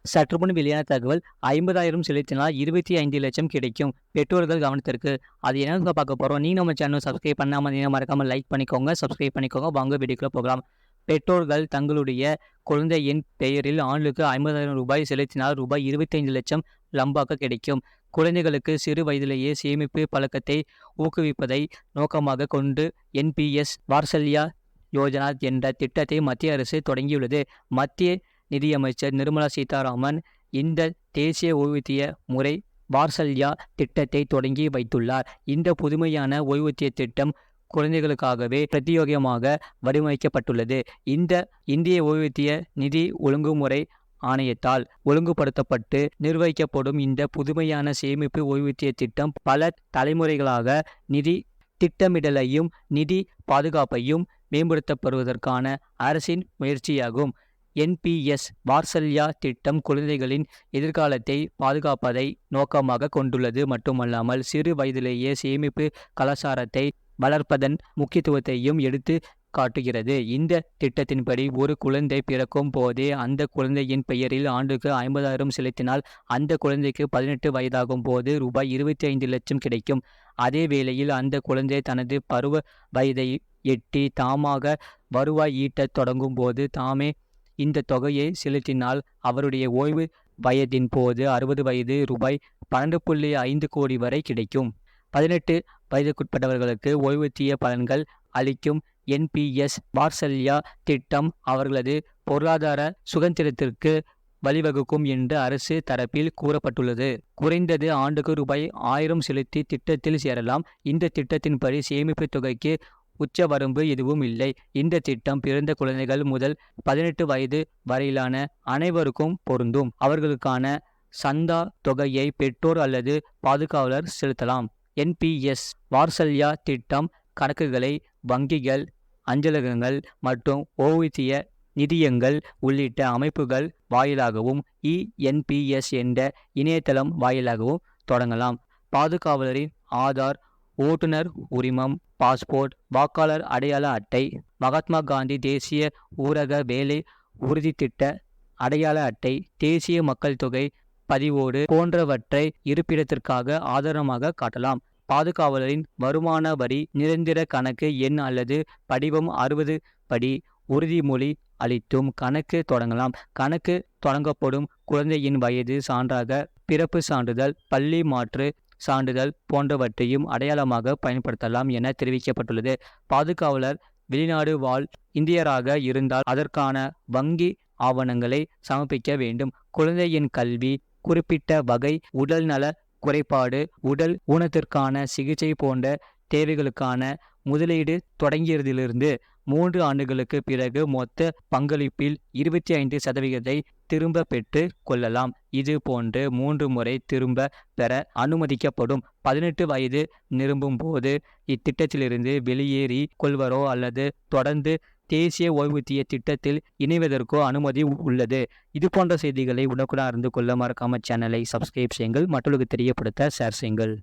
சற்று முன் வெளியான தகவல் 50,000 செலுத்தினால் 25 லட்சம் கிடைக்கும். பெற்றோர்கள் கவனத்திற்கு. அது என்னன்னு பார்க்க போறோம். நீங்க நம்ம சேனல் சப்ஸ்கிரைப் பண்ணாம இருந்தீங்கன்னா மறக்காம லைக் பண்ணிக்கோங்க, சப்ஸ்கிரைப் பண்ணிக்கோங்க. வாங்க வீடியோக்குள்ள போகலாம். பெற்றோர்கள் தங்களுடைய குழந்தையின் பெயரில் ஆண்டுக்கு 50,000 ரூபாய் செலுத்தினால் ரூபாய் 25 லட்சம் லம்பாக கிடைக்கும். குழந்தைகளுக்கு சிறு வயதிலேயே சேமிப்பு பழக்கத்தை ஊக்குவிப்பதை நோக்கமாக கொண்டு என்பிஎஸ் வாத்சல்யா யோஜனா என்ற திட்டத்தை மத்திய அரசு தொடங்கியுள்ளது. மத்திய நிதியமைச்சர் நிர்மலா சீதாராமன் இந்த தேசிய ஓய்வூதிய முறை வாத்சல்யா திட்டத்தை தொடங்கி வைத்துள்ளார். இந்த புதுமையான ஓய்வூதிய திட்டம் குழந்தைகளுக்காகவே பிரத்யேகமாக வடிவமைக்கப்பட்டுள்ளது. இந்த இந்திய ஓய்வூதிய நிதி ஒழுங்குமுறை ஆணையத்தால் ஒழுங்குபடுத்தப்பட்டு நிர்வகிக்கப்படும் இந்த புதுமையான சேமிப்பு ஓய்வூதிய திட்டம் பல தலைமுறைகளாக நிதி திட்டமிடலையும் நிதி பாதுகாப்பையும் மேம்படுத்தப்படுவதற்கான அரசின் முயற்சியாகும். என்பிஎஸ் வாத்சல்யா திட்டம் குழந்தைகளின் எதிர்காலத்தை பாதுகாப்பதை நோக்கமாக கொண்டுள்ளது மட்டுமல்லாமல் சிறு வயதிலேயே சேமிப்பு கலாச்சாரத்தை வளர்ப்பதன் முக்கியத்துவத்தையும் எடுத்து காட்டுகிறது. இந்த திட்டத்தின்படி ஒரு குழந்தை பிறக்கும் போதே அந்த குழந்தையின் பெயரில் ஆண்டுக்கு 50,000 செலுத்தினால் அந்த குழந்தைக்கு 18 வயதாகும் போது ரூபாய் 25 லட்சம் கிடைக்கும். அதே வேளையில் அந்த குழந்தை தனது பருவ வயதை எட்டி தாமாக வருவாய் ஈட்டத் தொடங்கும் போது தாமே இந்த தொகையை செலுத்தினால் அவருடைய ஓய்வு வயதின் போது 60 வயது ரூபாய் 12.5 கோடி வரை கிடைக்கும். 18 வயதுக்குட்பட்டவர்களுக்கு ஓய்வூதிய பலன்கள் அளிக்கும் என்பிஎஸ் வாத்சல்யா திட்டம் அவர்களது பொருளாதார சுதந்திரத்திற்கு வழிவகுக்கும் என்று அரசு தரப்பில் கூறப்பட்டுள்ளது. குறைந்தது ஆண்டுக்கு ரூபாய் 1000 செலுத்தி திட்டத்தில் சேரலாம். இந்த திட்டத்தின்படி சேமிப்பு தொகைக்கு உச்சவரம்பு எதுவும் இல்லை. இந்த திட்டம் பிறந்த குழந்தைகள் முதல் 18 வயது வரையிலான அனைவருக்கும் பொருந்தும். அவர்களுக்கான சந்தா தொகையை பெற்றோர் அல்லது பாதுகாவலர் செலுத்தலாம். என்பிஎஸ் வாத்சல்யா திட்டம் கணக்குகளை வங்கிகள், அஞ்சலகங்கள் மற்றும் ஓய்வூதிய நிதியங்கள் உள்ளிட்ட அமைப்புகள் வாயிலாகவும் என்பிஎஸ் என்ற இணையதளம் வாயிலாகவும் தொடங்கலாம். பாதுகாவலரின் ஆதார், ஓட்டுநர் உரிமம், பாஸ்போர்ட், வாக்காளர் அடையாள அட்டை, மகாத்மா காந்தி தேசிய ஊரக வேலை உறுதி திட்ட அடையாள அட்டை, தேசிய மக்கள் தொகை பதிவோடு போன்றவற்றை இருப்பிடத்திற்காக ஆதாரமாக காட்டலாம். பாதுகாவலரின் வருமான வரி நிரந்தர கணக்கு எண் அல்லது படிவம் 60 படி உறுதிமொழி அளித்தும் கணக்கு தொடங்கலாம். கணக்கு தொடங்கப்படும் குழந்தையின் வயது சான்றாக பிறப்பு சான்றிதழ், பள்ளி மாற்று சான்றிதழ் போன்றவற்றையும் அடையாளமாக பயன்படுத்தலாம் என தெரிவிக்கப்பட்டுள்ளது. பாதுகாவலர் வெளிநாடு வாழ் இந்தியராக இருந்தால் அதற்கான வங்கி ஆவணங்களை சமர்ப்பிக்க வேண்டும். குழந்தையின் கல்வி, குறிப்பிட்ட வகை உடல் நல குறைபாடு, உடல் ஊனத்திற்கான சிகிச்சை போன்ற தேவைகளுக்கான முதலீடு தொடங்கியதிலிருந்து 3 ஆண்டுகளுக்கு பிறகு மொத்த பங்களிப்பில் 25% திரும்ப பெற்று கொள்ளலாம். இது போன்று 3 முறை திரும்ப பெற அனுமதிக்கப்படும். 18 வயது நிரம்பும் போது இத்திட்டத்திலிருந்து வெளியேறி கொள்வரோ அல்லது தொடர்ந்து தேசிய ஓய்வூதிய திட்டத்தில் இணைவதற்கோ அனுமதி உள்ளது. இது போன்ற செய்திகளை உடனுக்குடன் அறிந்து கொள்ள மறக்காம சேனலை சப்ஸ்கிரைப் செய்யுங்கள். மற்றவர்களுக்கு தெரியப்படுத்த ஷேர் செய்யுங்கள்.